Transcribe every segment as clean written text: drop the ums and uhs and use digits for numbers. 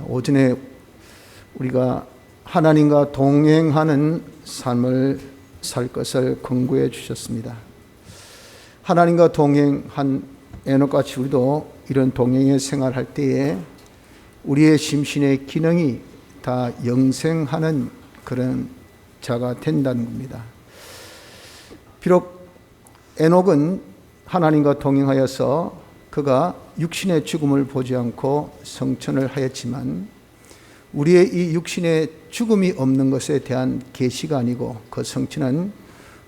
오전에 우리가 하나님과 동행하는 삶을 살 것을 권고해 주셨습니다. 하나님과 동행한 에녹같이 우리도 이런 동행의 생활할 때에 우리의 심신의 기능이 다 영생하는 그런 자가 된다는 겁니다. 비록 에녹은 하나님과 동행하여서 그가 육신의 죽음을 보지 않고 성천을 하였지만 우리의 이 육신의 죽음이 없는 것에 대한 계시가 아니고 그 성천은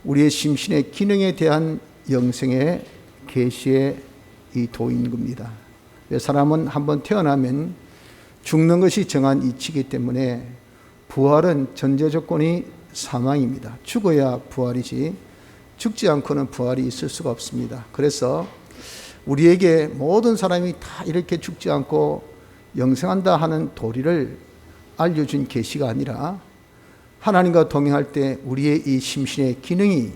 우리의 심신의 기능에 대한 영생의 계시의 이 도인 겁니다. 사람은 한번 태어나면 죽는 것이 정한 이치이기 때문에 부활은 전제 조건이 사망입니다. 죽어야 부활이지 죽지 않고는 부활이 있을 수가 없습니다. 그래서 우리에게 모든 사람이 다 이렇게 죽지 않고 영생한다 하는 도리를 알려준 계시가 아니라 하나님과 동행할 때 우리의 이 심신의 기능이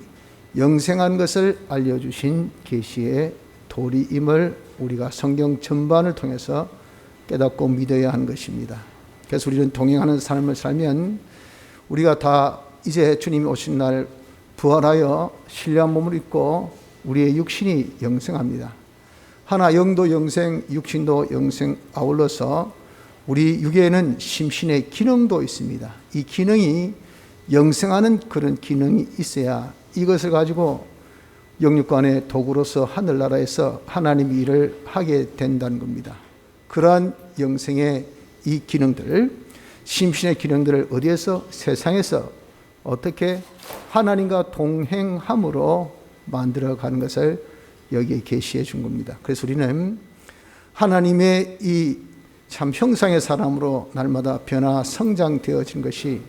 영생한 것을 알려주신 계시의 도리임을 우리가 성경 전반을 통해서 깨닫고 믿어야 하는 것입니다. 그래서 우리는 동행하는 삶을 살면 우리가 다 이제 주님이 오신 날 부활하여 신령한 몸을 입고 우리의 육신이 영생합니다. 하나 영도 영생, 육신도 영생 아울러서 우리 육에는 심신의 기능도 있습니다. 이 기능이 영생하는 그런 기능이 있어야 이것을 가지고 영육간의 도구로서 하늘나라에서 하나님의 일을 하게 된다는 겁니다. 그러한 영생의 이 기능들, 심신의 기능들을 어디에서? 세상에서 어떻게 하나님과 동행함으로 만들어가는 것을 여기에 계시해 준 겁니다. 그래서 우리는 하나님의 이 참 형상의 사람으로 날마다 변화 성장되어진 것이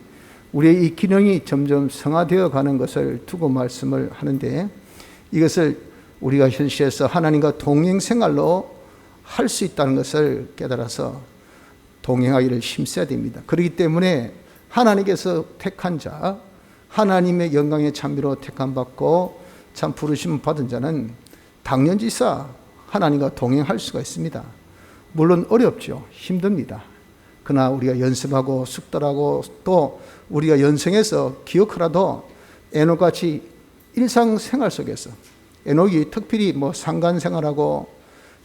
우리의 이 기능이 점점 성화되어 가는 것을 두고 말씀을 하는데, 이것을 우리가 현실에서 하나님과 동행 생활로 할 수 있다는 것을 깨달아서 동행하기를 힘써야 됩니다. 그렇기 때문에 하나님께서 택한 자, 하나님의 영광의 찬미로 택함 받고 참 부르심 받은 자는 당연지사 하나님과 동행할 수가 있습니다. 물론 어렵죠. 힘듭니다. 그러나 우리가 연습하고 숙달하고 또 우리가 연생에서 기억하라도 에녹같이 일상생활 속에서, 에녹이 특별히 상간생활하고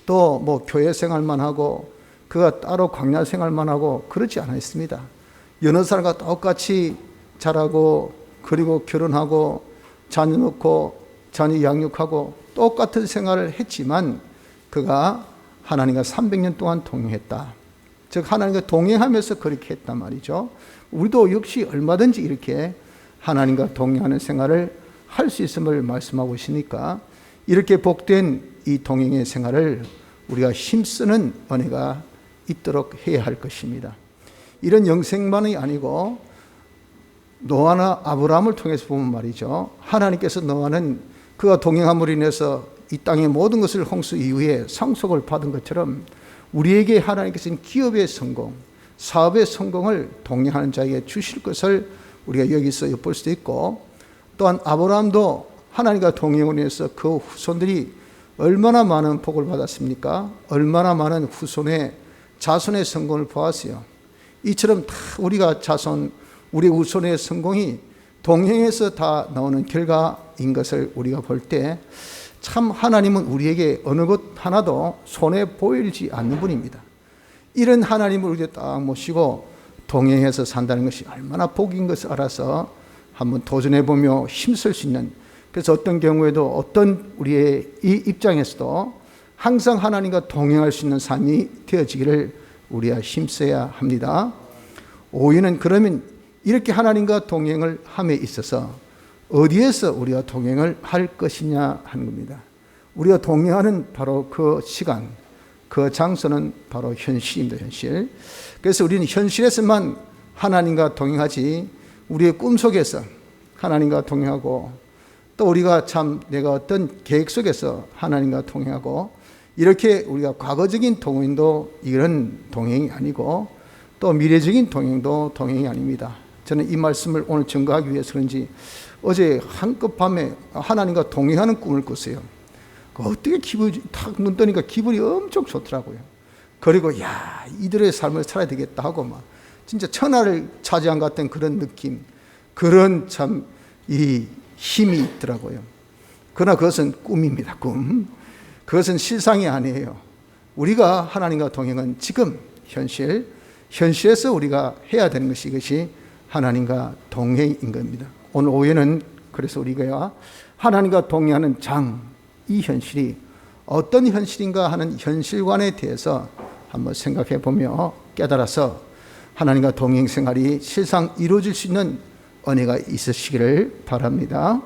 또 교회 생활만 하고 그가 따로 광야 생활만 하고 그렇지 않았습니다. 여러 사람과 똑같이 자라고 그리고 결혼하고 자녀 낳고 자녀 양육하고 똑같은 생활을 했지만 그가 하나님과 300년 동안 동행했다. 즉 하나님과 동행하면서 그렇게 했단 말이죠. 우리도 역시 얼마든지 이렇게 하나님과 동행하는 생활을 할 수 있음을 말씀하고 있으니까 이렇게 복된 이 동행의 생활을 우리가 힘쓰는 은혜가 있도록 해야 할 것입니다. 이런 영생만이 아니고 노아나 아브라함을 통해서 보면 말이죠, 하나님께서 노아는 그가 동행함으로 인해서 이 땅의 모든 것을 홍수 이후에 상속을 받은 것처럼 우리에게 하나님께서는 기업의 성공, 사업의 성공을 동행하는 자에게 주실 것을 우리가 여기서 엿볼 수도 있고, 또한 아브라함도 하나님과 동행으로 인해서 그 후손들이 얼마나 많은 복을 받았습니까? 얼마나 많은 후손의 자손의 성공을 보았어요. 이처럼 다 우리가 우리 후손의 성공이 동행해서 다 나오는 결과인 것을 우리가 볼 때 참 하나님은 우리에게 어느 것 하나도 손해 보이지 않는 분입니다. 이런 하나님을 우리가 딱 모시고 동행해서 산다는 것이 얼마나 복인 것을 알아서 한번 도전해보며 힘쓸 수 있는, 그래서 어떤 경우에도 어떤 우리의 이 입장에서도 항상 하나님과 동행할 수 있는 삶이 되어지기를 우리가 힘써야 합니다. 오해는 그러면 이렇게 하나님과 동행을 함에 있어서 어디에서 우리가 동행을 할 것이냐 하는 겁니다. 우리가 동행하는 바로 그 시간, 그 장소는 바로 현실입니다. 현실. 그래서 우리는 현실에서만 하나님과 동행하지, 우리의 꿈속에서 하나님과 동행하고 또 우리가 내가 어떤 계획 속에서 하나님과 동행하고, 이렇게 우리가 과거적인 동행도 이런 동행이 아니고 또 미래적인 동행도 동행이 아닙니다. 저는 이 말씀을 오늘 증거하기 위해서 그런지 어제 한껏밤에 하나님과 동행하는 꿈을 꿨어요. 어떻게 기분이 탁 눈 뜨니까 기분이 엄청 좋더라고요. 그리고 야, 이들의 삶을 살아야 되겠다 하고 막 진짜 천하를 차지한 것 같은 그런 느낌, 그런 참 이 힘이 있더라고요. 그러나 그것은 꿈입니다. 꿈. 그것은 실상이 아니에요. 우리가 하나님과 동행은 지금 현실에서 우리가 해야 되는 것이 이것이 하나님과 동행인 겁니다. 오늘 오후에는 그래서 우리가 하나님과 동행하는 이 현실이 어떤 현실인가 하는 현실관에 대해서 한번 생각해 보며 깨달아서 하나님과 동행 생활이 실상 이루어질 수 있는 은혜가 있으시기를 바랍니다.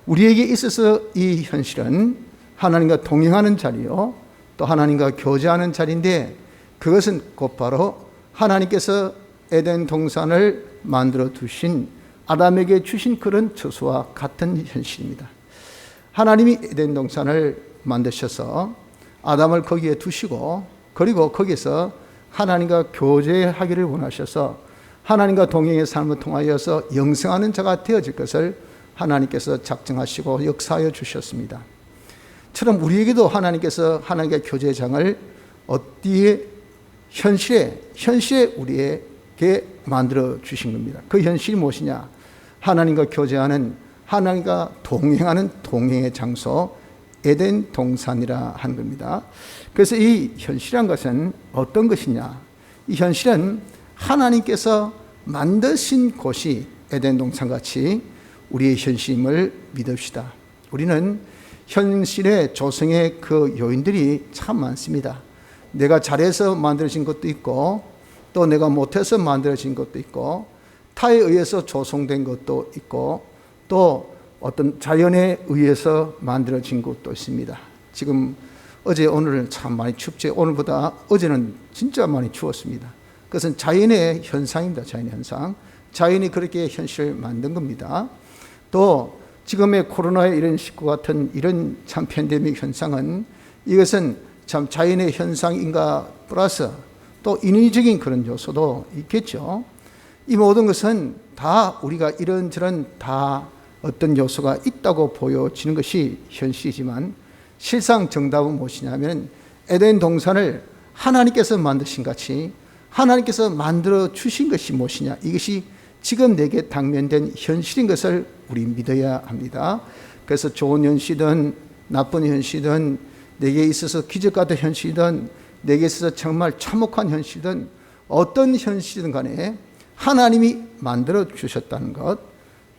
우리에게 있어서 이 현실은 하나님과 동행하는 자리요, 또 하나님과 교제하는 자리인데, 그것은 곧바로 하나님께서 에덴 동산을 만들어 두신 아담에게 주신 그런 처소와 같은 현실입니다. 하나님이 에덴 동산을 만드셔서 아담을 거기에 두시고, 그리고 거기서 하나님과 교제하기를 원하셔서 하나님과 동행의 삶을 통하여서 영생하는 자가 되어질 것을 하나님께서 작정하시고 역사하여 주셨습니다. 처럼 우리에게도 하나님께서 하나님과 교제장을 어디에 현실에 우리에게 만들어 주신 겁니다. 그 현실이 무엇이냐? 하나님과 교제하는, 하나님과 동행하는 동행의 장소 에덴 동산이라 한 겁니다. 그래서 이 현실이란 것은 어떤 것이냐? 이 현실은 하나님께서 만드신 곳이 에덴 동산같이 우리의 현실임을 믿읍시다. 우리는 현실의 조성의 그 요인들이 참 많습니다. 내가 잘해서 만들어진 것도 있고, 또 내가 못해서 만들어진 것도 있고, 타에 의해서 조성된 것도 있고, 또 어떤 자연에 의해서 만들어진 것도 있습니다. 지금 어제 오늘은 참 많이 춥지, 오늘보다 어제는 진짜 많이 추웠습니다. 그것은 자연의 현상입니다. 자연의 현상. 자연이 그렇게 현실을 만든 겁니다. 또 지금의 코로나의 이런 시국 같은 이런 참 팬데믹 현상은, 이것은 참 자연의 현상인가 플러스 또 인위적인 그런 요소도 있겠죠. 이 모든 것은 다 우리가 이런저런 다 어떤 요소가 있다고 보여지는 것이 현실이지만, 실상 정답은 무엇이냐면 에덴 동산을 하나님께서 만드신 같이 하나님께서 만들어 주신 것이 무엇이냐, 이것이 지금 내게 당면된 현실인 것을 우리 믿어야 합니다. 그래서 좋은 현실이든 나쁜 현실이든, 내게 있어서 기적 같은 현실이든 내게 있어서 정말 참혹한 현실이든 어떤 현실이든 간에 하나님이 만들어 주셨다는 것,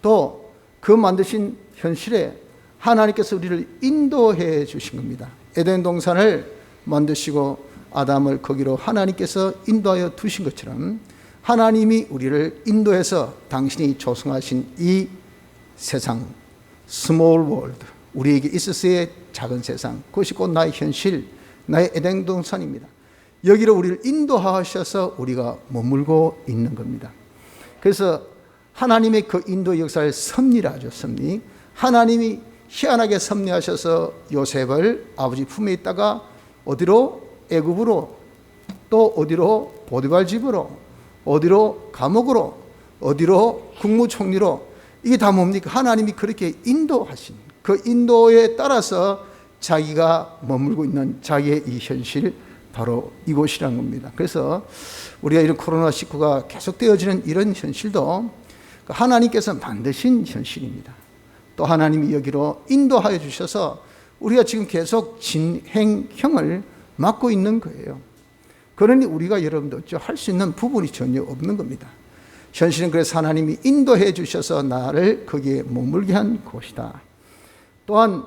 또 그 만드신 현실에 하나님께서 우리를 인도해 주신 겁니다. 에덴 동산을 만드시고 아담을 거기로 하나님께서 인도하여 두신 것처럼 하나님이 우리를 인도해서 당신이 조성하신 이 세상, 스몰 월드, 우리에게 있어서의 작은 세상, 그것이 곧 나의 현실, 나의 에덴 동산입니다. 여기로 우리를 인도하셔서 우리가 머물고 있는 겁니다. 그래서 하나님의 그 인도 역사를 섭리라죠. 섭리. 하나님이 희한하게 섭리하셔서 요셉을 아버지 품에 있다가 어디로? 애굽으로, 또 어디로? 보디발 집으로, 어디로? 감옥으로, 어디로? 국무총리로. 이게 다 뭡니까? 하나님이 그렇게 인도하신 그 인도에 따라서 자기가 머물고 있는 자기의 이 현실, 바로 이곳이라는 겁니다. 그래서 우리가 이런 코로나19가 계속되어지는 이런 현실도 하나님께서 만드신 현실입니다. 또 하나님이 여기로 인도하여 주셔서 우리가 지금 계속 진행형을 맡고 있는 거예요. 그러니 우리가 여러분들 할 수 있는 부분이 전혀 없는 겁니다. 현실은 그래서 하나님이 인도해 주셔서 나를 거기에 머물게 한 곳이다. 또한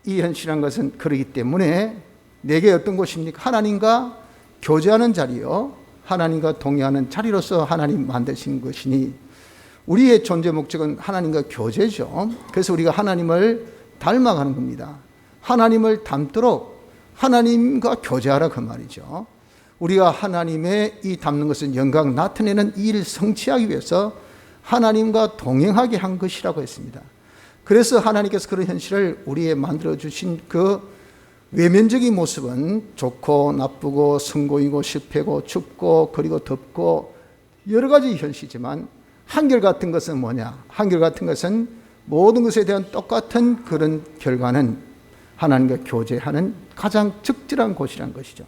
이 현실이라는 것은 그러기 때문에 내게 어떤 곳입니까? 하나님과 교제하는 자리요, 하나님과 동행하는 자리로서 하나님 만드신 것이니, 우리의 존재 목적은 하나님과 교제죠. 그래서 우리가 하나님을 닮아가는 겁니다. 하나님을 닮도록 하나님과 교제하라, 그 말이죠. 우리가 하나님의 이 닮는 것은 영광 나타내는 이 일을 성취하기 위해서 하나님과 동행하게 한 것이라고 했습니다. 그래서 하나님께서 그런 현실을 우리에 만들어주신 그 외면적인 모습은 좋고 나쁘고 성공이고 실패고 춥고 그리고 덥고 여러 가지 현실이지만, 한결같은 것은 뭐냐? 한결같은 것은 모든 것에 대한 똑같은 그런 결과는 하나님과 교제하는 가장 적절한 곳이라는 것이죠.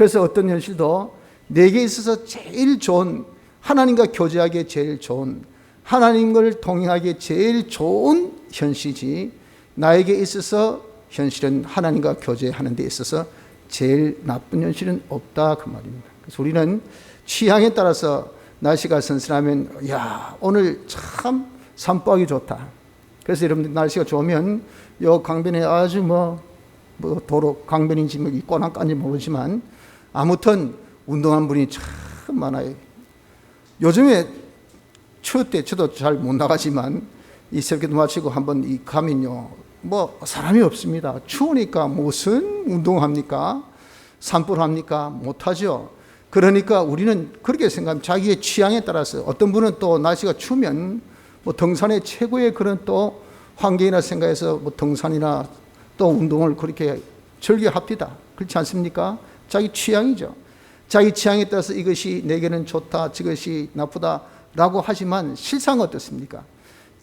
그래서 어떤 현실도 내게 있어서 제일 좋은, 하나님과 교제하기에 제일 좋은, 하나님을 동행하기에 제일 좋은 현실이지, 나에게 있어서 현실은 하나님과 교제하는 데 있어서 제일 나쁜 현실은 없다, 그 말입니다. 그래서 우리는 취향에 따라서 날씨가 선선하면 야, 오늘 참 산보하기 좋다. 그래서 여러분들 날씨가 좋으면 요 강변에 아주 도로 강변인지 이 꼬랑까지 모르지만 아무튼 운동한 분이 참 많아요. 요즘에 추울 때 저도 잘 못 나가지만 이 새벽기도 마치고 한번 이 가면요, 사람이 없습니다. 추우니까 무슨 운동합니까? 산보를 합니까? 못하죠. 그러니까 우리는 그렇게 생각하면 자기의 취향에 따라서, 어떤 분은 또 날씨가 추우면 등산의 최고의 그런 또 환경이나 생각해서 등산이나 또 운동을 그렇게 즐겨합니다. 그렇지 않습니까? 자기 취향이죠. 자기 취향에 따라서 이것이 내게는 좋다, 저것이 나쁘다라고 하지만 실상 어떻습니까?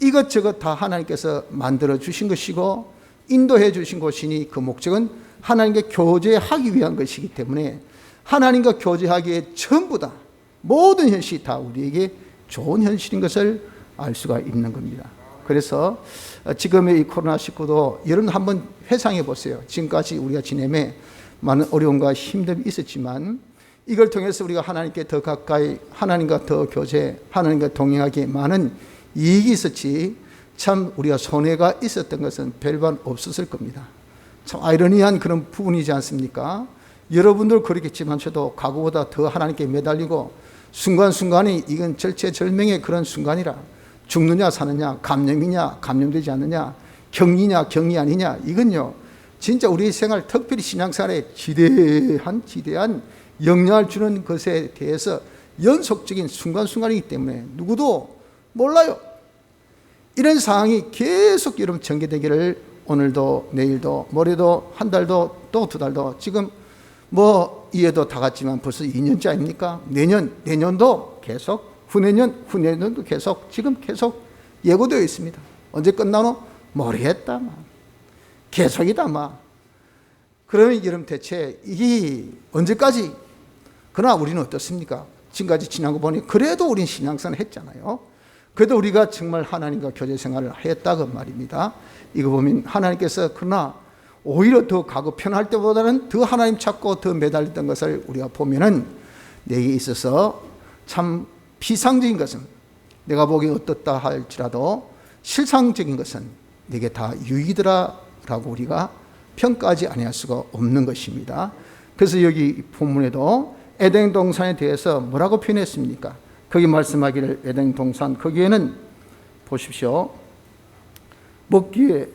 이것저것 다 하나님께서 만들어 주신 것이고 인도해 주신 것이니 그 목적은 하나님과 교제하기 위한 것이기 때문에 하나님과 교제하기에 전부 다 모든 현실이 다 우리에게 좋은 현실인 것을 알 수가 있는 겁니다. 그래서 지금의 이 코로나19도 여러분 한번 회상해 보세요. 지금까지 우리가 지내며 많은 어려움과 힘듦이 있었지만 이걸 통해서 우리가 하나님께 더 가까이, 하나님과 더 교제, 하나님과 동행하기에 많은 이익이 있었지, 참 우리가 손해가 있었던 것은 별반 없었을 겁니다. 참 아이러니한 그런 부분이지 않습니까? 여러분들 그렇겠지만 저도 과거보다 더 하나님께 매달리고 순간순간이 이건 절체절명의 그런 순간이라, 죽느냐 사느냐, 감염이냐 감염되지 않느냐, 격리냐 격리 아니냐, 이건요 진짜 우리 생활, 특별히 신앙생활에 지대한 영향을 주는 것에 대해서 연속적인 순간순간이기 때문에 누구도 몰라요. 이런 상황이 계속 여러분 전개되기를 오늘도 내일도 모레도 한 달도 또 두 달도, 지금 이해도 다 갔지만 벌써 2년째 아닙니까? 내년도 계속, 후내년도 계속, 지금 계속 예고되어 있습니다. 언제 끝나노? 모르겠다. 계속이다. 그러면 여러분 대체 이게 언제까지? 그러나 우리는 어떻습니까? 지금까지 지난 거 보니 그래도 우리는 신앙생활을 했잖아요. 그래도 우리가 정말 하나님과 교제 생활을 했다고 말입니다. 이거 보면 하나님께서 그러나 오히려 더 가고 편할 때보다는 더 하나님 찾고 더 매달렸던 것을 우리가 보면은 내게 있어서 참 비상적인 것은 내가 보기에 어떻다 할지라도 실상적인 것은 내게 다 유익이더라 라고 우리가 평가하지 아니할 수가 없는 것입니다. 그래서 여기 본문에도 에덴 동산에 대해서 뭐라고 표현했습니까? 거기 말씀하기를 에덴 동산, 거기에는 보십시오, 먹기에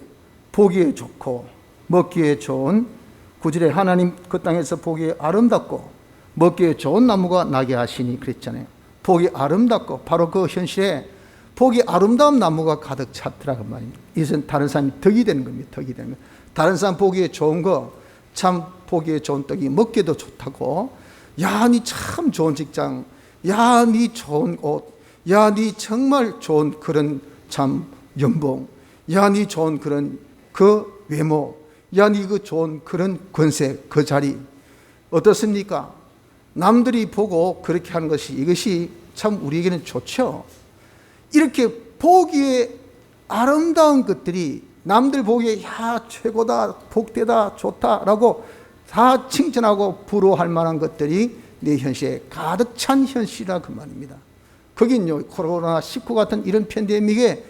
보기에 좋고 먹기에 좋은, 9절에 하나님 그 땅에서 보기에 아름답고 먹기에 좋은 나무가 나게 하시니 그랬잖아요. 보기 아름답고, 바로 그 현실에 보기 아름다운 나무가 가득 찼더라고 말입니다. 이것은 다른 사람이 덕이 되는 겁니다. 덕이 되는 거. 다른 사람 보기에 좋은 거, 참 보기에 좋은 떡이 먹기도 좋다고, 야, 니 참 좋은 직장, 야, 니 좋은 옷, 야, 니 정말 좋은 그런 참 연봉, 야, 니 좋은 그런 그 외모, 야, 니 그 좋은 그런 권세, 그 자리 어떻습니까? 남들이 보고 그렇게 하는 것이, 이것이 참 우리에게는 좋죠. 이렇게 보기에 아름다운 것들이 남들 보기에 야, 최고다, 복되다, 좋다라고 다 칭찬하고 부러워할 만한 것들이 내 현실에 가득 찬 현실이라 그 말입니다. 거긴요, 코로나19 같은 이런 팬데믹의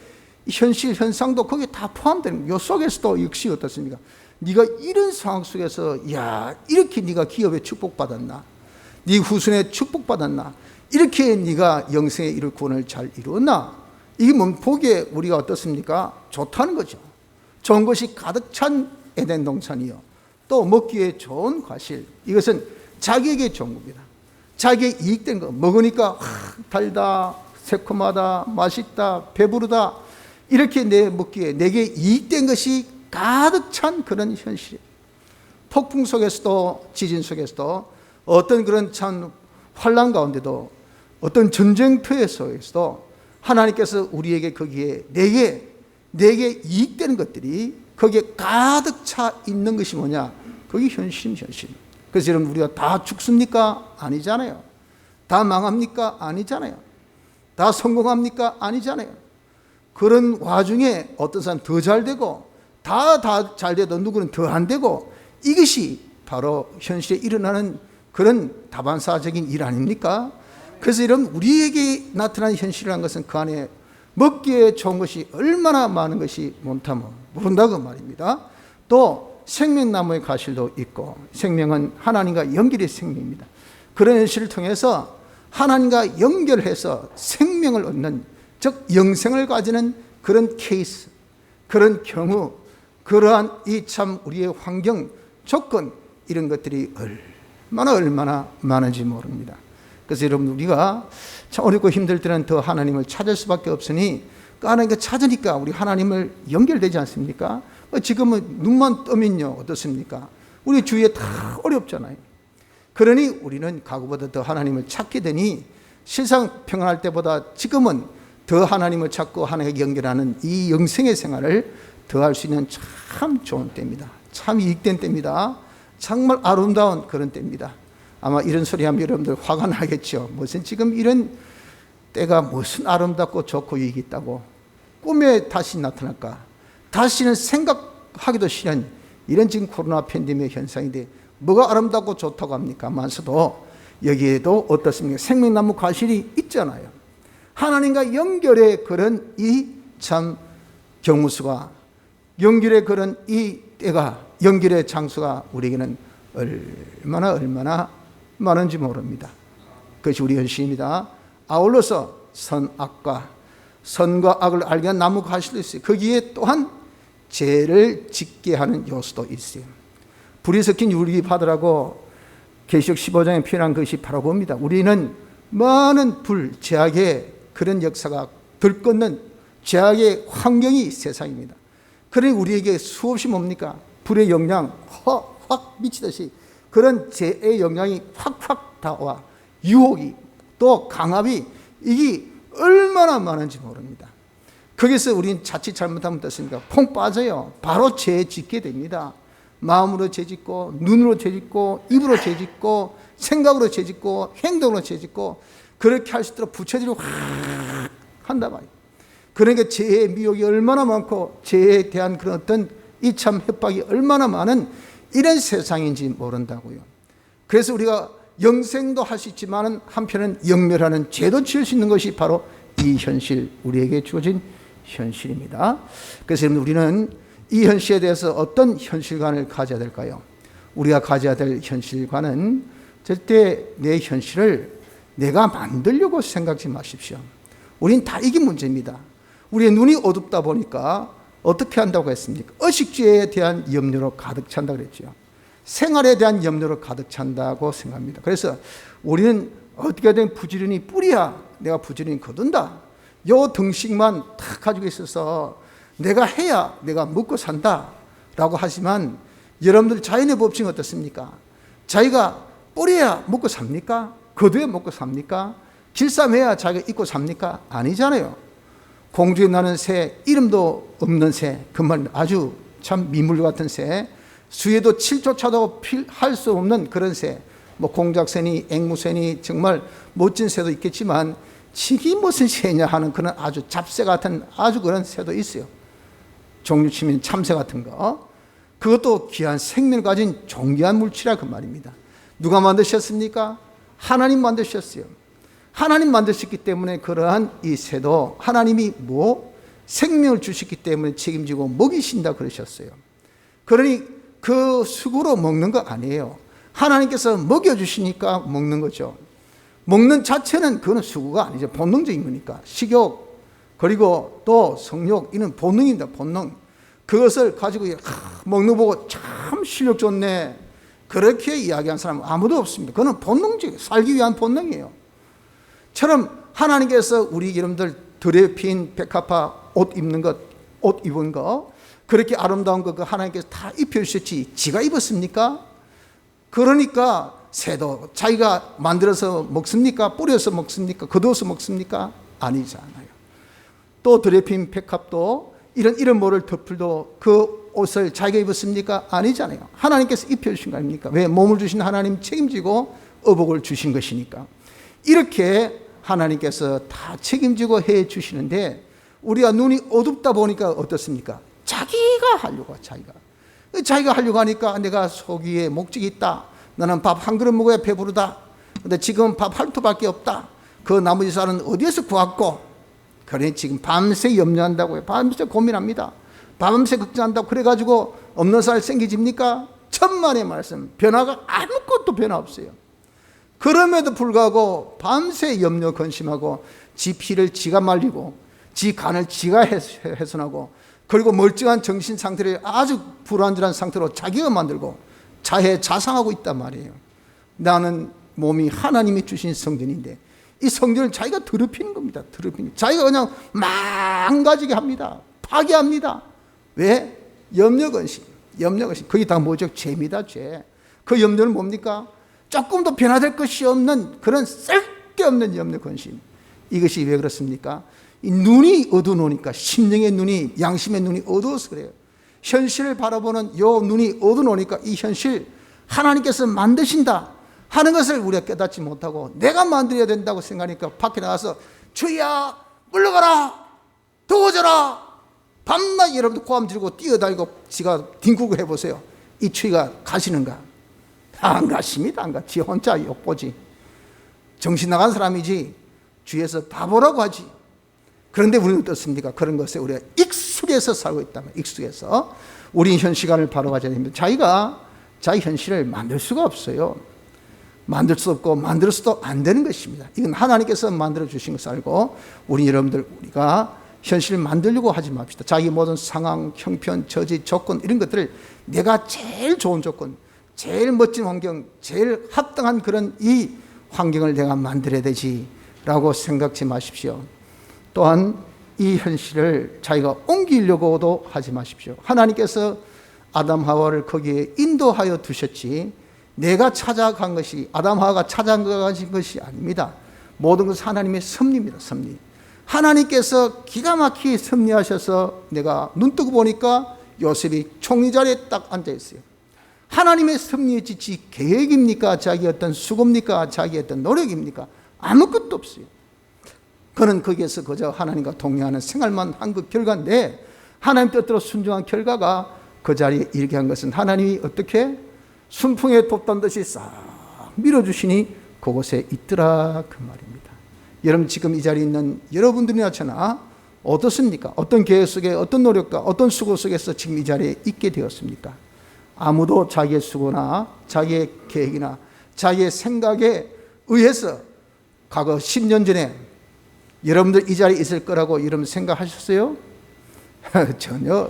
현실 현상도 거기에 다 포함되는, 요 속에서도 역시 어떻습니까? 네가 이런 상황 속에서 야, 이렇게 네가 기업에 축복받았나, 네 후손에 축복받았나, 이렇게 네가 영생에 이룰 구원을 잘 이루었나, 이게 뭐 보기에 우리가 어떻습니까? 좋다는 거죠. 좋은 것이 가득 찬 에덴 동산이요, 또 먹기에 좋은 과실, 이것은 자기에게 좋은 겁니다. 자기의 이익된 거 먹으니까 달다, 새콤하다, 맛있다, 배부르다, 이렇게 내 먹기에 내게 이익된 것이 가득 찬 그런 현실. 폭풍 속에서도, 지진 속에서도, 어떤 그런 참 환난 가운데도, 어떤 전쟁터에 속에서도 하나님께서 우리에게 거기에 내게 이익되는 것들이 거기에 가득 차 있는 것이 뭐냐? 그게 현실. 그래서 여러분 우리가 다 죽습니까? 아니잖아요. 다 망합니까? 아니잖아요. 다 성공합니까? 아니잖아요. 그런 와중에 어떤 사람 더 잘 되고 다 잘 돼도 누구는 더 안 되고, 이것이 바로 현실에 일어나는 그런 다반사적인 일 아닙니까? 그래서 여러분 우리에게 나타난 현실이라는 것은 그 안에 먹기에 좋은 것이 얼마나 많은 것이 많다면 모른다고 말입니다. 또 생명나무의 과실도 있고, 생명은 하나님과 연결의 생명입니다. 그런 현실을 통해서 하나님과 연결해서 생명을 얻는, 즉 영생을 가지는 그런 케이스, 그런 경우, 그러한 이 참 우리의 환경, 조건, 이런 것들이 얼마나 많은지 모릅니다. 그래서 여러분 우리가 참 어렵고 힘들 때는 더 하나님을 찾을 수밖에 없으니, 하나님을 찾으니까 우리 하나님을 연결되지 않습니까? 지금은 눈만 뜨면요 어떻습니까? 우리 주위에 다 어렵잖아요. 그러니 우리는 과거보다 더 하나님을 찾게 되니 세상 평안할 때보다 지금은 더 하나님을 찾고 하나님과 연결하는 이 영생의 생활을 더 할 수 있는 참 좋은 때입니다. 참 이익된 때입니다. 정말 아름다운 그런 때입니다. 아마 이런 소리 하면 여러분들 화가 나겠죠. 무슨 지금 이런 때가 무슨 아름답고 좋고 이익이 있다고, 꿈에 다시 나타날까, 다시는 생각하기도 싫은 이런 지금 코로나 팬데믹 현상인데 뭐가 아름답고 좋다고 합니까? 하면서도 여기에도 어떻습니까? 생명나무 과실이 있잖아요. 하나님과 연결의 그런 이 참 경무수가, 연결의 그런 이 때가, 연결의 장수가 우리에게는 얼마나 많은지 모릅니다. 그것이 우리 현실입니다. 아울러서 선악과, 선과 악을 알게 한 나무 과실도 있어요. 거기에 또한 죄를 짓게 하는 요소도 있어요. 불이 섞인 유리바다라고 계시록 15장에 표현한 것이 바로 봅니다. 우리는 많은 불, 죄악의 그런 역사가 들끓는 죄악의 환경이 세상입니다. 그러니 우리에게 수없이 뭡니까? 불의 영향 확 미치듯이 그런 죄의 영향이 확 다와, 유혹이 또 강압이, 이게 얼마나 많은지 모릅니다. 거기서 우린 자칫 잘못하면 어떻습니까? 퐁 빠져요. 바로 죄 짓게 됩니다. 마음으로 죄 짓고, 눈으로 죄 짓고, 입으로 죄 짓고, 생각으로 죄 짓고, 행동으로 죄 짓고, 그렇게 할 수 있도록 부처질을 확 한다 말이에요. 그러니까 죄의 미혹이 얼마나 많고, 죄에 대한 그런 어떤 이 참 협박이 얼마나 많은 이런 세상인지 모른다고요. 그래서 우리가 영생도 할 수 있지만 한편은 영멸하는 죄도 지을 수 있는 것이 바로 이 현실, 우리에게 주어진 현실입니다. 그래서 우리는 이 현실에 대해서 어떤 현실관을 가져야 될까요? 우리가 가져야 될 현실관은 절대 내 현실을 내가 만들려고 생각하지 마십시오. 우린 다 이게 문제입니다. 우리의 눈이 어둡다 보니까 어떻게 한다고 했습니까? 의식주에 대한 염려로 가득 찬다고 그랬죠. 생활에 대한 염려로 가득 찬다고 생각합니다. 그래서 우리는 어떻게든 부지런히 뿌리야 내가 부지런히 거둔다, 요 등식만 딱 가지고 있어서 내가 해야 내가 먹고 산다 라고 하지만, 여러분들 자연의 법칙은 어떻습니까? 자기가 뿌려야 먹고 삽니까? 거두야 먹고 삽니까? 길쌈해야 자기가 입고 삽니까? 아니잖아요. 공중에 나는 새, 이름도 없는 새, 그 말 아주 참 미물 같은 새, 수에도 7조차도 할 수 없는 그런 새, 뭐 공작새니 앵무새니 정말 멋진 새도 있겠지만 지기 무슨 새냐 하는 그런 아주 잡새 같은 아주 그런 새도 있어요. 종류 치면 참새 같은 거, 그것도 귀한 생명을 가진 존귀한 물질이라 그 말입니다. 누가 만드셨습니까? 하나님 만드셨어요. 하나님 만드셨기 때문에 그러한 이 새도 하나님이 생명을 주셨기 때문에 책임지고 먹이신다 그러셨어요. 그러니 그 수고로 먹는 거 아니에요. 하나님께서 먹여주시니까 먹는 거죠. 먹는 자체는 그건 수고가 아니죠. 본능적인 거니까. 식욕, 그리고 또 성욕, 이는 본능입니다. 본능. 그것을 가지고 먹는 거 보고 참 실력 좋네, 그렇게 이야기한 사람은 아무도 없습니다. 그건 본능적이에요. 살기 위한 본능이에요. 처럼 하나님께서 우리 여러분들 드레핀, 백합화, 옷 입는 것, 옷 입은 거, 그렇게 아름다운 거 하나님께서 다 입혀주셨지 지가 입었습니까? 그러니까 새도 자기가 만들어서 먹습니까? 뿌려서 먹습니까? 거두어서 먹습니까? 아니잖아요. 또 드레핀, 백합도 이런 모를 덮을도 그 옷을 자기가 입었습니까? 아니잖아요. 하나님께서 입혀주신 거 아닙니까? 왜? 몸을 주신 하나님 책임지고 의복을 주신 것이니까. 이렇게 하나님께서 다 책임지고 해 주시는데 우리가 눈이 어둡다 보니까 어떻습니까? 자기가 하려고 자기가 하려고 하니까 내가 속 위에 목적이 있다. 나는 밥 한 그릇 먹어야 배부르다. 근데 지금 밥 한 토밖에 없다. 그 나머지 쌀은 어디에서 구했고? 그래 지금 밤새 염려한다고요. 밤새 고민합니다. 밤새 걱정한다고 그래가지고 없는 쌀 생기집니까? 천만의 말씀. 변화가 아무것도 변화 없어요. 그럼에도 불구하고 밤새 염려 근심하고 지 피를 지가 말리고 지 간을 지가 훼손하고 그리고 멀쩡한 정신 상태를 아주 불안전한 상태로 자기가 만들고 자상하고 있단 말이에요. 나는 몸이 하나님이 주신 성전인데 이 성전을 자기가 더럽히는 겁니다. 자기가 그냥 망가지게 합니다. 파괴합니다. 왜? 염려근심. 그게 다 뭐죠? 죄입니다. 죄. 그 염려는 뭡니까? 조금도 변화될 것이 없는 그런 쓸데없는 염려근심. 이것이 왜 그렇습니까? 이 눈이 어두우니까, 심령의 눈이, 양심의 눈이 어두워서 그래요. 현실을 바라보는 요 눈이 어두우니까 이 현실 하나님께서 만드신다 하는 것을 우리가 깨닫지 못하고 내가 만들어야 된다고 생각하니까 밖에 나가서 주야 물러가라 더워져라 밤낮 여러분들 고함 지르고 뛰어다니고 지가 뒹굴고 해보세요. 이 추위가 가시는가? 안 가십니다. 안 가. 지 혼자 욕보지. 정신 나간 사람이지 주위에서 바보라고 하지. 그런데 우리는 어떻습니까? 그런 것에 우리가 익숙해서 살고 있다면 익숙해서 우리 현 시간을 바로 가져야 됩니다. 자기가 자기 현실을 만들 수가 없어요. 만들 수 없고 만들어서도 안 되는 것입니다. 이건 하나님께서 만들어 주신 것을 알고 우리 여러분들 우리가 현실을 만들려고 하지 맙시다. 자기 모든 상황, 형편, 처지, 조건 이런 것들을 내가 제일 좋은 조건, 제일 멋진 환경, 제일 합당한 그런 이 환경을 내가 만들어야 되지라고 생각지 마십시오. 또한 이 현실을 자기가 옮기려고도 하지 마십시오. 하나님께서 아담 하와를 거기에 인도하여 두셨지 내가 찾아간 것이 아담 하와가 찾아간 것이 아닙니다. 모든 것은 하나님의 섭리입니다. 섭리. 하나님께서 기가 막히게 섭리하셔서 내가 눈 뜨고 보니까 요셉이 총리 자리에 딱 앉아 있어요. 하나님의 섭리에 지치 계획입니까? 자기 어떤 수고입니까? 자기 어떤 노력입니까? 아무것도 없어요. 그는 거기에서 그저 하나님과 동행하는 생활만 한 그 결과인데 하나님 뜻대로 순종한 결과가 그 자리에 이르게 한 것은 하나님이 어떻게 순풍에 돋던 듯이 싹 밀어주시니 그곳에 있더라 그 말입니다. 여러분 지금 이 자리에 있는 여러분들이나 저나 어떻습니까? 어떤 계획 속에 어떤 노력과 어떤 수고 속에서 지금 이 자리에 있게 되었습니까? 아무도 자기의 수고나 자기의 계획이나 자기의 생각에 의해서 과거 10년 전에 여러분들 이 자리에 있을 거라고 여러분 생각하셨어요?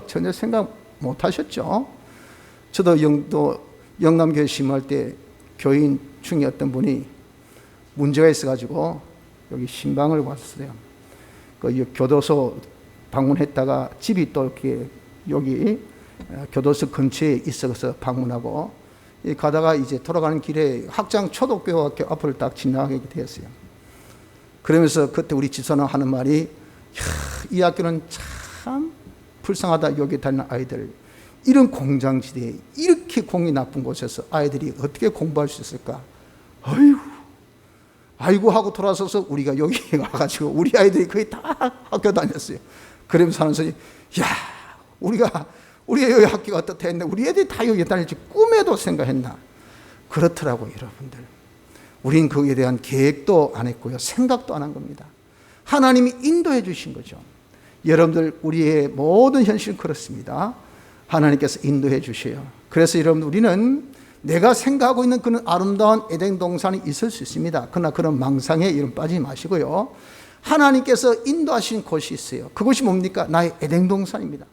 전혀 생각 못 하셨죠? 저도 영남교회 심할 때 교인 중에 어떤 분이 문제가 있어가지고 여기 신방을 왔어요. 그 교도소 방문했다가 집이 또 이렇게 여기 교도소 근처에 있어서 방문하고 가다가 이제 돌아가는 길에 학장 초등학교 앞을 딱 지나가게 되었어요. 그러면서 그때 우리 집사람 하는 말이 이 학교는 참 불쌍하다. 여기 다니는 아이들 이런 공장지대에 이렇게 공이 나쁜 곳에서 아이들이 어떻게 공부할 수 있을까? 아이고 하고 돌아서서 우리가 여기 와가지고 우리 아이들이 거의 다 학교 다녔어요. 그러면서 하는 소리 우리가 여기 학교가 어떻다 했는데 우리 애들이 다 여기 다닐지 꿈에도 생각했나? 그렇더라고요. 여러분들 우린 거기에 대한 계획도 안 했고요. 생각도 안 한 겁니다. 하나님이 인도해 주신 거죠. 여러분들 우리의 모든 현실은 그렇습니다. 하나님께서 인도해 주셔요. 그래서 여러분 우리는 내가 생각하고 있는 그런 아름다운 에덴 동산이 있을 수 있습니다. 그러나 그런 망상에 이름 빠지지 마시고요. 하나님께서 인도하신 곳이 있어요. 그곳이 뭡니까? 나의 에덴 동산입니다.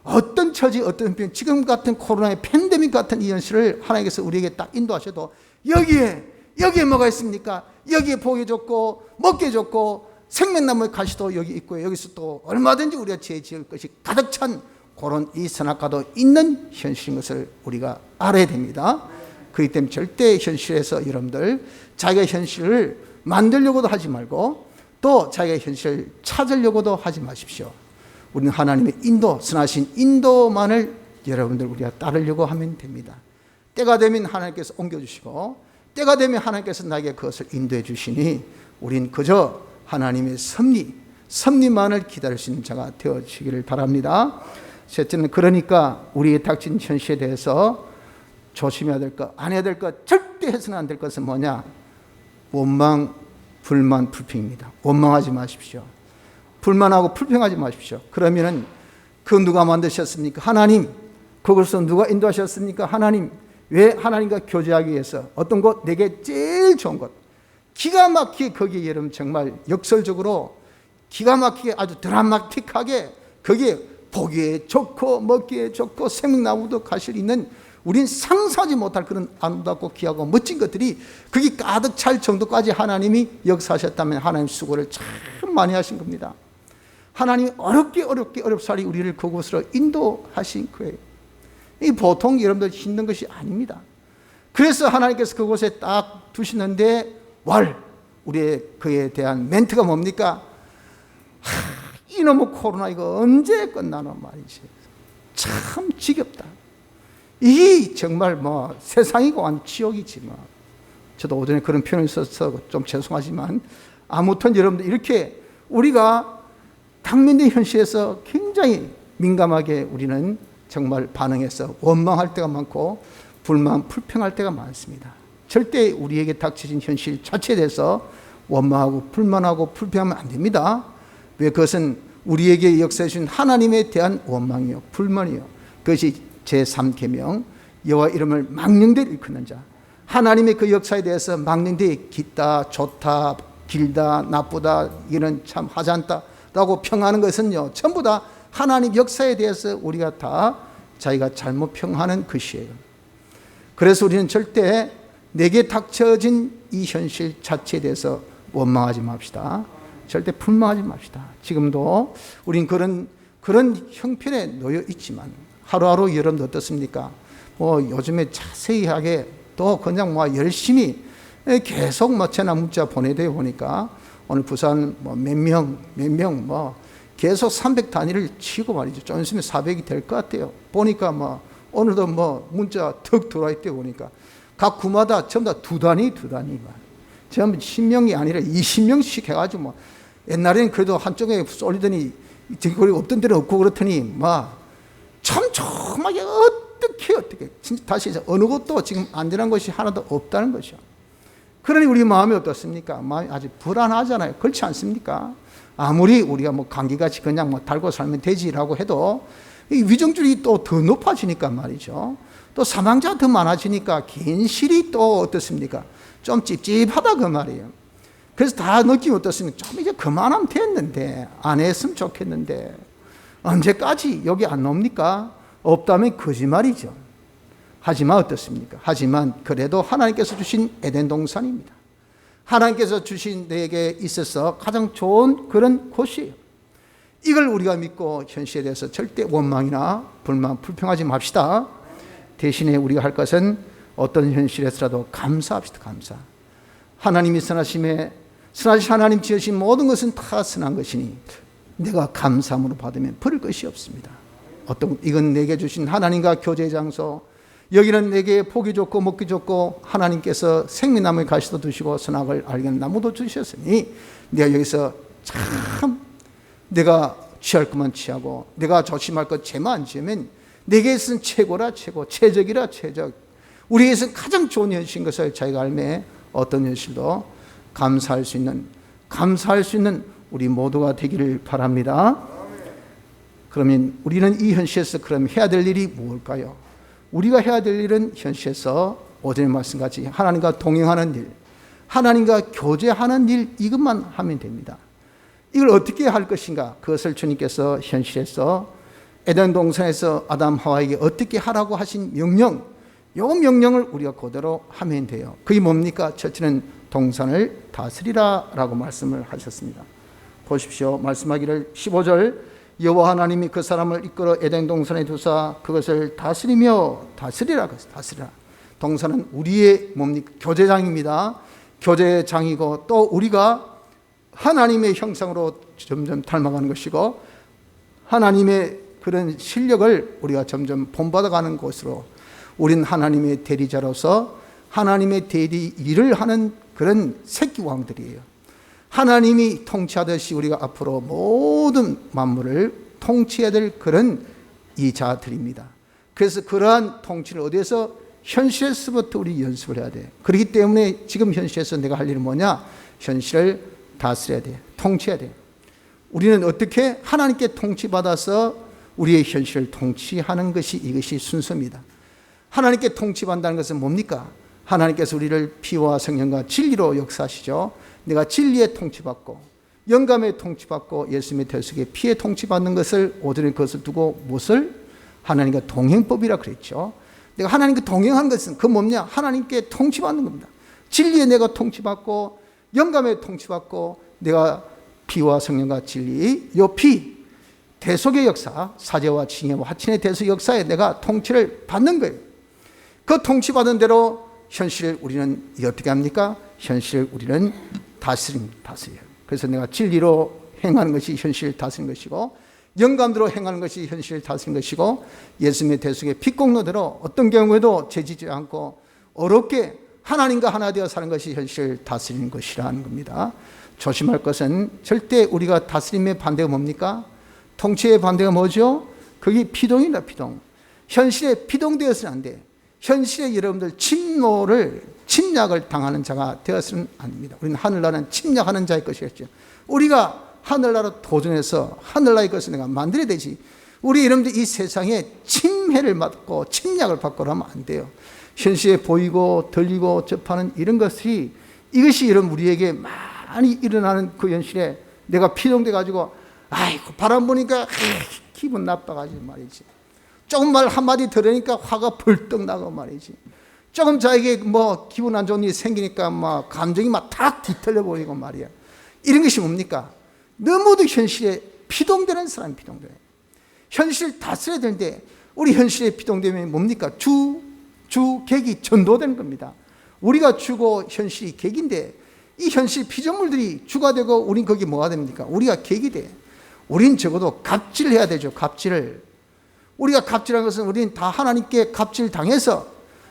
어떤 처지, 어떤 병, 지금 같은 코로나의 팬데믹 같은 이 현실을 하나님께서 우리에게 딱 인도하셔도 여기에 뭐가 있습니까? 여기에 보기 좋고 먹기 좋고 생명나무의 가시도 여기 있고요. 여기서 또 얼마든지 우리가 지을 것이 가득 찬 그런 이 선악과도 있는 현실인 것을 우리가 알아야 됩니다. 그렇기 때문에 절대 현실에서 여러분들 자기의 현실을 만들려고도 하지 말고 또 자기의 현실을 찾으려고도 하지 마십시오. 우리는 하나님의 인도, 선하신 인도만을 여러분들 우리가 따르려고 하면 됩니다. 때가 되면 하나님께서 옮겨주시고 때가 되면 하나님께서 나에게 그것을 인도해 주시니 우린 그저 하나님의 섭리만을 기다릴 수 있는 자가 되어지기를 바랍니다. 셋째는 그러니까 우리의 닥친 현실에 대해서 조심해야 될 것, 안 해야 될 것, 절대 해서는 안 될 것은 뭐냐? 원망, 불만, 불평입니다. 원망하지 마십시오. 불만하고 불평하지 마십시오. 그러면은 그 누가 만드셨습니까? 하나님. 그것을 누가 인도하셨습니까? 하나님. 왜? 하나님과 교제하기 위해서 어떤 곳? 내게 제일 좋은 곳, 기가 막히게 거기에 여러분 정말 역설적으로 기가 막히게 아주 드라마틱하게 거기에 보기에 좋고 먹기에 좋고 생명나무도 가실 있는 우린 상상하지 못할 그런 아름답고 귀하고 멋진 것들이 거기 가득 찰 정도까지 하나님이 역사하셨다면 하나님 수고를 참 많이 하신 겁니다. 하나님이 어렵사리 우리를 그곳으로 인도하신 거예요. 이 보통 여러분들 힘든 것이 아닙니다. 그래서 하나님께서 그곳에 딱 두시는데 우리의 그에 대한 멘트가 뭡니까? 이놈의 코로나 이거 언제 끝나노 말이지. 참 지겹다. 이 정말 세상이고 한 지옥이지 뭐. 저도 오전에 그런 표현을 써서 좀 죄송하지만 아무튼 여러분들 이렇게 우리가 당면된 현실에서 굉장히 민감하게 우리는 정말 반응해서 원망할 때가 많고 불평할 때가 많습니다. 절대 우리에게 닥쳐진 현실 자체에 대해서 원망하고 불만하고 불평하면 안 됩니다. 왜? 그것은 우리에게 역사해 주신 하나님에 대한 원망이요 불만이요. 그것이 제3계명 여호와 이름을 망령되이 일컫는 자. 하나님의 그 역사에 대해서 망령되이 깊다, 좋다, 길다, 나쁘다, 이는 참 하지 않다라고 평하는 것은요 전부 다 하나님 역사에 대해서 우리가 다 자기가 잘못 평하는 것이에요. 그래서 우리는 절대 내게 닥쳐진 이 현실 자체에 대해서 원망하지 맙시다. 절대 불만하지 맙시다. 지금도 우린 그런 형편에 놓여 있지만 하루하루 여러분들 어떻습니까? 요즘에 자세히하게 또 그냥 열심히 계속 제나 문자 보내다 보니까 오늘 부산 몇 명 계속 300 단위를 치고 말이죠. 좀 있으면 400이 될 것 같아요. 보니까 오늘도 문자 턱 들어와 있대 보니까 각 구마다 전부 다 두 단위. 전부 10명이 아니라 20명씩 해가지고 옛날에는 그래도 한쪽에 쏠리더니 없던 데는 없고 그렇더니 촘촘하게 어떻게 진짜 다시 어느 것도 지금 안전한 것이 하나도 없다는 것이죠. 그러니 우리 마음이 어떻습니까? 마음이 아주 불안하잖아요. 그렇지 않습니까? 아무리 우리가 감기같이 그냥 달고 살면 되지라고 해도 이 위중줄이 또 더 높아지니까 말이죠. 또 사망자가 더 많아지니까 괜시리 또 어떻습니까? 좀 찝찝하다 그 말이에요. 그래서 다 느낌이 어떻습니까? 좀 이제 그만하면 됐는데 안 했으면 좋겠는데 언제까지 여기 안 옵니까? 없다면 거짓말이죠. 하지만 어떻습니까? 하지만 그래도 하나님께서 주신 에덴 동산입니다. 하나님께서 주신 내게 있어서 가장 좋은 그런 곳이에요. 이걸 우리가 믿고 현실에 대해서 절대 원망이나 불만, 불평하지 맙시다. 대신에 우리가 할 것은 어떤 현실에서라도 감사합시다. 감사. 하나님이 선하신 하나님 지으신 모든 것은 다 선한 것이니 내가 감사함으로 받으면 버릴 것이 없습니다. 이건 내게 주신 하나님과 교제의 장소, 여기는 내게 보기 좋고 먹기 좋고 하나님께서 생명나무의 가시도 두시고 선악을 알게 하는 나무도 주셨으니 내가 여기서 참 내가 취할 것만 취하고 내가 조심할 것 죄만 안 지으면 내게서는 최고라 최고, 최적이라 최적, 우리에게서는 가장 좋은 현실인 것을 자기가 알매 어떤 현실도 감사할 수 있는 우리 모두가 되기를 바랍니다. 그러면 우리는 이 현실에서 그럼 해야 될 일이 무엇일까요? 우리가 해야 될 일은 현실에서 오전의 말씀같이 하나님과 동행하는 일, 하나님과 교제하는 일, 이것만 하면 됩니다. 이걸 어떻게 할 것인가? 그것을 주님께서 현실에서 에덴 동산에서 아담 하와에게 어떻게 하라고 하신 명령, 이 명령을 우리가 그대로 하면 돼요. 그게 뭡니까? 첫째는 동산을 다스리라 라고 말씀을 하셨습니다. 보십시오. 말씀하기를 15절 여호와 하나님이 그 사람을 이끌어 에덴 동산에 두사 그것을 다스리라. 동산은 우리의 뭡니까? 교제장입니다. 교제장이고 또 우리가 하나님의 형상으로 점점 닮아가는 것이고 하나님의 그런 실력을 우리가 점점 본받아가는 곳으로 우린 하나님의 대리자로서 하나님의 대리 일을 하는 그런 새끼왕들이에요. 하나님이 통치하듯이 우리가 앞으로 모든 만물을 통치해야 될 그런 이자들입니다. 그래서 그러한 통치를 어디에서? 현실에서부터 우리 연습을 해야 돼. 그렇기 때문에 지금 현실에서 내가 할 일은 뭐냐? 현실을 다스려야 돼. 통치해야 돼. 우리는 어떻게? 하나님께 통치받아서 우리의 현실을 통치하는 것이 이것이 순서입니다. 하나님께 통치받는다는 것은 뭡니까? 하나님께서 우리를 피와 성령과 진리로 역사하시죠. 내가 진리에 통치받고 영감에 통치받고 예수님의 대속에 피에 통치받는 것을 오늘은 그것을 두고 무엇을? 하나님과 동행법이라 그랬죠. 내가 하나님과 동행하는 것은 그 뭐냐? 하나님께 통치받는 겁니다. 진리에 내가 통치받고 영감에 통치받고 내가 피와 성령과 진리, 요 피, 대속의 역사, 사제와 징계와 화친의 대속 역사에 내가 통치를 받는 거예요. 그 통치받은 대로 현실을 우리는 어떻게 합니까? 현실을 우리는 다스려요. 그래서 내가 진리로 행하는 것이 현실을 다스리는 것이고 영감대로 행하는 것이 현실을 다스리는 것이고 예수님의 대속의 피공로대로 어떤 경우에도 죄지지 않고 어렵게 하나님과 하나 되어 사는 것이 현실을 다스리는 것이라는 겁니다. 조심할 것은 절대 우리가 다스림의 반대가 뭡니까? 통치의 반대가 뭐죠? 그게 피동이다, 피동. 현실에 피동되어서는 안 돼. 현실에 여러분들 침략을 당하는 자가 되어서는 안 됩니다. 우리는 하늘나라는 침략하는 자의 것이겠죠. 우리가 하늘나라 도전해서 하늘나라의 것을 내가 만들어야 되지. 우리 여러분들 이 세상에 침해를 받고 침략을 받고 하면 안 돼요. 현실에 보이고 들리고 접하는 이런 것이 이것이 이런 우리에게 많이 일어나는 그 현실에 내가 피동돼 가지고 아이고 바람 보니까 기분 나빠가지고 말이지. 조금 말 한마디 들으니까 화가 벌떡 나고 말이지. 조금 자에게 뭐 기분 안 좋은 일이 생기니까 막 감정이 막 탁 뒤틀려 보이고 말이야. 이런 것이 뭡니까? 너무도 현실에 피동되는 사람이 피동돼. 현실을 다스려야 되는데 우리 현실에 피동되면 뭡니까? 객이 전도되는 겁니다. 우리가 주고 현실이 객인데 이 현실 피조물들이 주가 되고 우린 거기 뭐가 됩니까? 우리가 객이 돼. 우린 적어도 갑질을 해야 되죠. 갑질을. 우리가 갑질한 것은 우리는 다 하나님께 갑질 당해서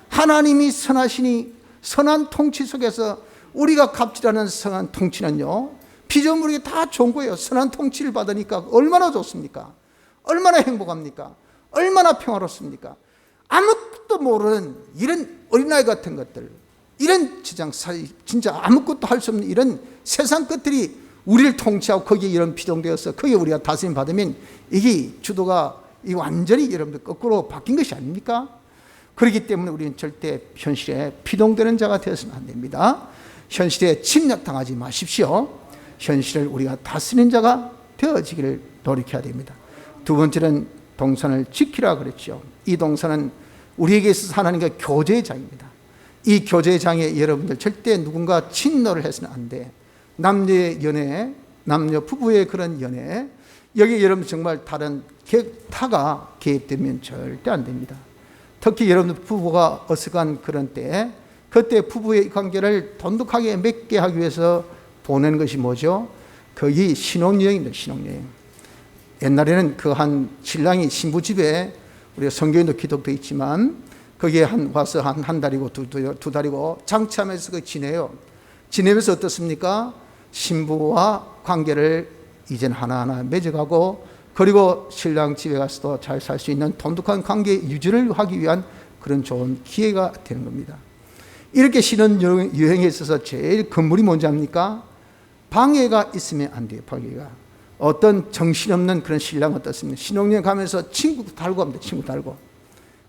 하나님이 선하시니 선한 통치 속에서 우리가 갑질하는 선한 통치는요 피조물에게 다 좋은 거예요. 선한 통치를 받으니까 얼마나 좋습니까? 얼마나 행복합니까? 얼마나 평화롭습니까? 아무것도 모르는 이런 어린아이 같은 것들, 이런 진짜 아무것도 할 수 없는 이런 세상 것들이 우리를 통치하고 거기에 이런 피동되어서 거기에 우리가 다스림 받으면 이게 주도가 이 완전히 여러분들 거꾸로 바뀐 것이 아닙니까? 그렇기 때문에 우리는 절대 현실에 피동되는 자가 되어서는 안 됩니다. 현실에 침략당하지 마십시오. 현실을 우리가 다스리는 자가 되어지기를 노력해야 됩니다. 두 번째는 동산을 지키라 그랬죠. 이 동산은 우리에게 있어서 하나님과 교제의 장입니다. 이 교제의 장에 여러분들 절대 누군가 침노를 해서는 안 돼. 남녀의 연애, 남녀 부부의 그런 연애, 여기 여러분 정말 다른 타가 개입되면 절대 안 됩니다. 특히 여러분들 부부가 어색한 그런 때, 그때 부부의 관계를 돈독하게 맺게 하기 위해서 보내는 것이 뭐죠? 거기 신혼여행입니다. 신혼여행. 옛날에는 그 한 신랑이 신부 집에 우리가 성경에도 기록되어 있지만 거기에 와서 한 달이고 두 달이고 장참해서 그 지내요. 지내면서 어떻습니까? 신부와 관계를 이젠 하나하나 맺어가고 그리고 신랑 집에 가서도 잘 살 수 있는 돈독한 관계 유지를 하기 위한 그런 좋은 기회가 되는 겁니다. 이렇게 신혼여행에 있어서 제일 건물이 뭔지 압니까? 방해가 있으면 안 돼요. 방해가. 어떤 정신없는 그런 신랑 어떻습니까? 신혼여행 가면서 친구 달고 합니다. 친구 달고.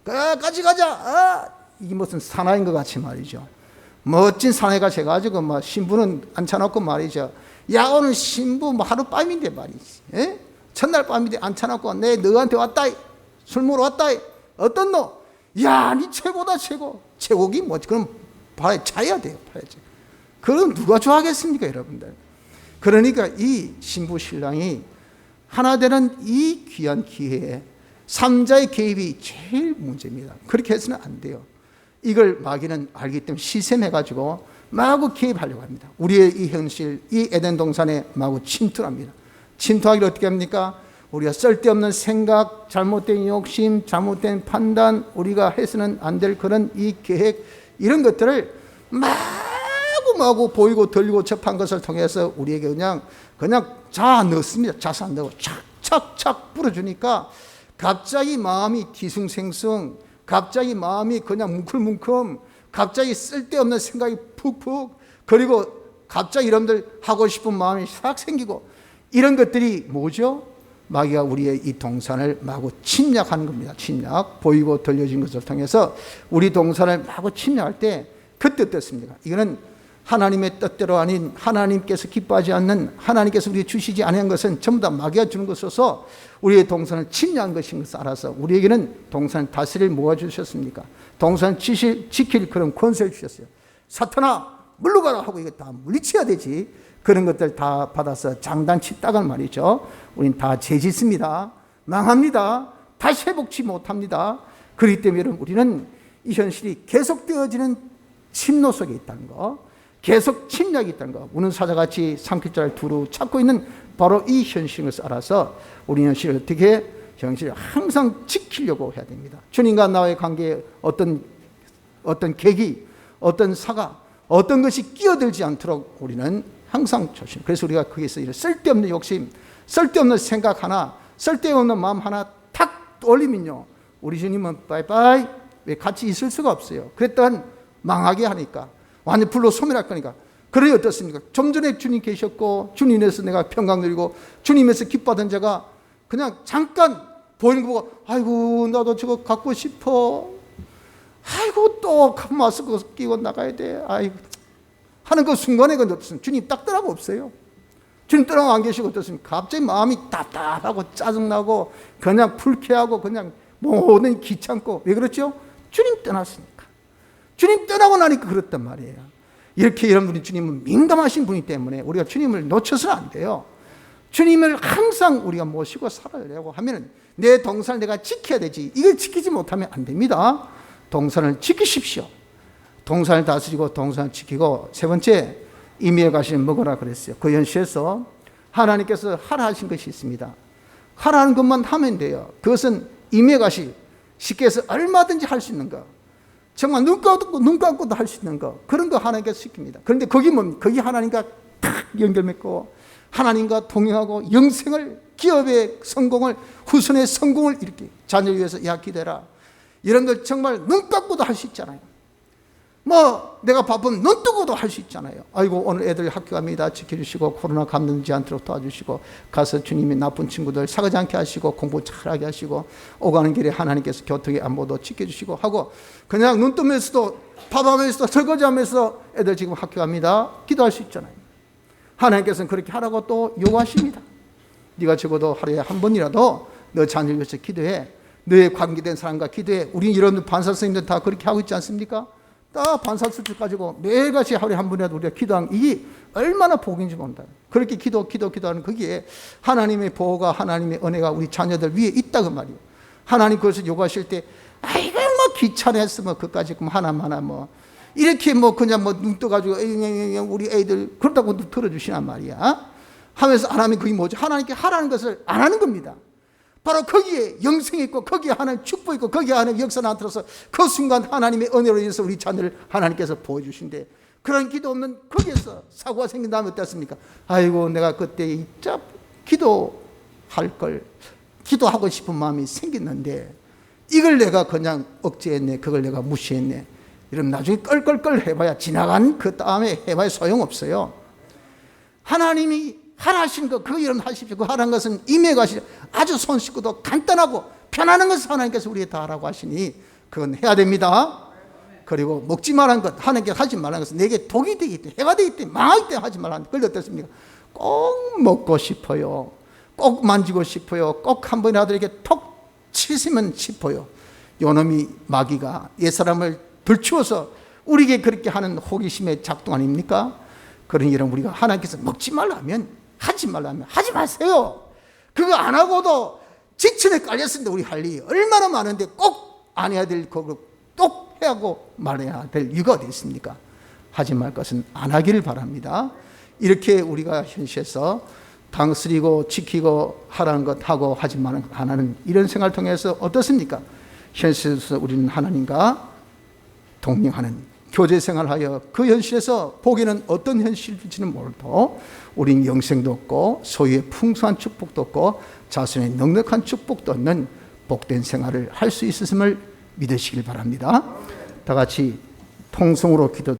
같이 가자. 이게 무슨 사나이인 것 같이 말이죠. 멋진 사나이가 돼가지고 막 신부는 앉혀놓고 말이죠. 야 오늘 신부 뭐 하룻밤인데 말이지. 에? 첫날 밤인데 앉혀놓고 내 너한테 왔다. 술 먹으러 왔다. 어떤 너? 야 니 최고다 최고. 최고기 뭐지? 그럼 차야 돼요. 봐야지. 그럼 누가 좋아하겠습니까 여러분들? 그러니까 이 신부 신랑이 하나 되는 이 귀한 기회에 삼자의 개입이 제일 문제입니다. 그렇게 해서는 안 돼요. 이걸 마귀는 알기 때문에 시샘해가지고 마구 개입하려고 합니다. 우리의 이 현실, 이 에덴 동산에 마구 침투합니다. 침투하기를 어떻게 합니까? 우리가 쓸데없는 생각, 잘못된 욕심, 잘못된 판단, 우리가 해서는 안 될 그런 이 계획, 이런 것들을 마구마구 보이고 들리고 접한 것을 통해서 우리에게 그냥 자아 넣습니다. 자산 넣고 착착착 뿌려주니까 갑자기 마음이 뒤숭생숭, 갑자기 마음이 그냥 뭉클뭉클, 갑자기 쓸데없는 생각이 푹푹, 그리고 갑자기 여러분들 하고 싶은 마음이 싹 생기고, 이런 것들이 뭐죠? 마귀가 우리의 이 동산을 마구 침략하는 겁니다. 침략, 보이고 들려진 것을 통해서 우리 동산을 마구 침략할 때 그때 어떻습니까? 이거는 하나님의 뜻대로 아닌, 하나님께서 기뻐하지 않는, 하나님께서 우리에게 주시지 않은 것은 전부 다 마귀가 주는 것으로서 우리의 동산을 침략한 것인 것을 알아서 우리에게는 동산을 다스릴 뭐가 주셨습니까? 동산을 지킬 그런 권세를 주셨어요. 사탄아 물러가라 하고 이거 다 물리쳐야 되지. 그런 것들 다 받아서 장단치 따간 말이죠. 우린 다 죄짓습니다. 망합니다. 다시 회복치 못합니다. 그렇기 때문에 여러분, 우리는 이 현실이 계속되어지는 침노 속에 있다는 거, 계속 침략이 있다는 거, 우는 사자같이 삼킬자를 두루 찾고 있는 바로 이 현실인 것을 알아서 우리 현실을 어떻게, 현실을 항상 지키려고 해야 됩니다. 주님과 나의 관계에 어떤 계기, 어떤 사가, 어떤 것이 끼어들지 않도록 우리는 항상 조심. 그래서 우리가 거기서 이런 쓸데없는 욕심, 쓸데없는 생각 하나, 쓸데없는 마음 하나 탁 올리면요, 우리 주님은 빠이빠이, 왜 같이 있을 수가 없어요. 그랬다간 망하게 하니까, 완전 불로 소멸할 거니까. 그러니 어떻습니까? 좀 전에 주님 계셨고, 주님에서 내가 평강 누리고, 주님에서 기뻐하던 자가 그냥 잠깐 보이는 거 보고, 아이고 나도 저거 갖고 싶어, 아이고 또 마스크 끼고 나가야 돼, 아이고 하는 그 순간에 그 어떻습니까? 주님 딱 떠나고 없어요. 주님 떠나고 안 계시고 어떻습니까? 갑자기 마음이 답답하고 짜증나고 그냥 불쾌하고 그냥 모든 귀찮고. 왜 그렇죠? 주님 떠났으니까. 주님 떠나고 나니까 그렇단 말이에요. 이렇게 여러분들이 주님은 민감하신 분이기 때문에 우리가 주님을 놓쳐서는 안 돼요. 주님을 항상 우리가 모시고 살아내려고 하면 내 동산을 내가 지켜야 되지, 이걸 지키지 못하면 안 됩니다. 동산을 지키십시오. 동산을 다스리고 동산을 지키고, 세 번째, 임의의 가시를 먹으라 그랬어요. 그 현실에서 하나님께서 하라 하신 것이 있습니다. 하라는 것만 하면 돼요. 그것은 임의의 가시, 쉽게 해서 얼마든지 할 수 있는 거, 정말 눈 감고도 할 수 있는 거, 그런 거 하나님께서 시킵니다. 그런데 거기 뭡니까? 거기 하나님과 딱 연결 맺고 하나님과 동행하고 영생을, 기업의 성공을, 후손의 성공을 이렇게 자녀를 위해서 야 기대라, 이런 걸 정말 눈 감고도 할 수 있잖아요. 뭐 내가 바쁘면 눈 뜨고도 할 수 있잖아요. 아이고 오늘 애들 학교 갑니다, 지켜주시고 코로나 감염되지 않도록 도와주시고, 가서 주님이 나쁜 친구들 사가지 않게 하시고 공부 잘하게 하시고, 오가는 길에 하나님께서 교통의 안보도 지켜주시고 하고, 그냥 눈 뜨면서도 밥하면서도 설거지하면서 애들 지금 학교 갑니다 기도할 수 있잖아요. 하나님께서는 그렇게 하라고 또 요구하십니다. 네가 적어도 하루에 한 번이라도 너 자녀를 위해서 기도해, 너의 관계된 사람과 기도해. 우리 이런 반사 선생님들 다 그렇게 하고 있지 않습니까? 딱 반사 수술 가지고 매일같이 하루에 한 번이라도 우리가 기도하는, 이게 얼마나 복인지 모른다. 그렇게 기도하는 거기에 하나님의 보호가, 하나님의 은혜가 우리 자녀들 위에 있다고 말이에요. 하나님 그것을 요구하실 때, 아이고 뭐 귀찮아했어, 뭐 그까지 하나마나 뭐 이렇게 뭐 그냥 뭐 눈 떠가지고 우리 애들 그렇다고 들어주시란 말이야 하면서 안 하면 그게 뭐죠? 하나님께 하라는 것을 안 하는 겁니다. 바로 거기에 영생이 있고, 거기에 하나님 축복이 있고, 거기에 하나님 역사 나타나서 그 순간 하나님의 은혜로 인해서 우리 자녀를 하나님께서 보여주신대. 그런 기도 없는 거기에서 사고가 생긴 다음에 어땠습니까? 아이고 내가 그때 진짜 기도할 걸, 기도하고 싶은 마음이 생겼는데 이걸 내가 그냥 억제했네, 그걸 내가 무시했네. 이러면 나중에 껄껄껄 해봐야, 지나간 그 다음에 해봐야 소용없어요. 하나님이 하라신 거, 그거 여러분 하십시오. 그 하라는 것은 임해 가시죠. 아주 손쉽고도 간단하고 편안한 것을 하나님께서 우리에게 다 하라고 하시니 그건 해야 됩니다. 그리고 먹지 말라는 것, 하나님께서 하지 말라는 것은 내게 독이 되기 때문에, 해가 되기 때문에, 망하기 때문에 하지 말라는 것. 그걸 어떻습니까? 꼭 먹고 싶어요, 꼭 만지고 싶어요, 꼭 한 번이라도 이렇게 톡 치시면 싶어요. 요놈이 마귀가 옛사람을 들추어서 우리에게 그렇게 하는 호기심의 작동 아닙니까? 그러니 여러분, 우리가 하나님께서 먹지 말라면, 하지 말라면 하지 마세요. 그거 안 하고도 지천에 깔렸습니다. 우리 할 일이 얼마나 많은데 꼭 안 해야 될 거고 꼭 해야 하고 말해야 될 이유가 어디 있습니까? 하지 말 것은 안 하기를 바랍니다. 이렇게 우리가 현실에서 당스리고 지키고 하라는 것 하고 하지만 안 하는 이런 생활을 통해서 어떻습니까? 현실에서 우리는 하나님과 동행하는 교제 생활하여 그 현실에서 보기에는 어떤 현실일지는 몰라도 우린 영생도 없고 소유의 풍성한 축복도 없고 자손의 넉넉한 축복도 없는 복된 생활을 할 수 있음을 믿으시길 바랍니다. 다 같이 통성으로 기도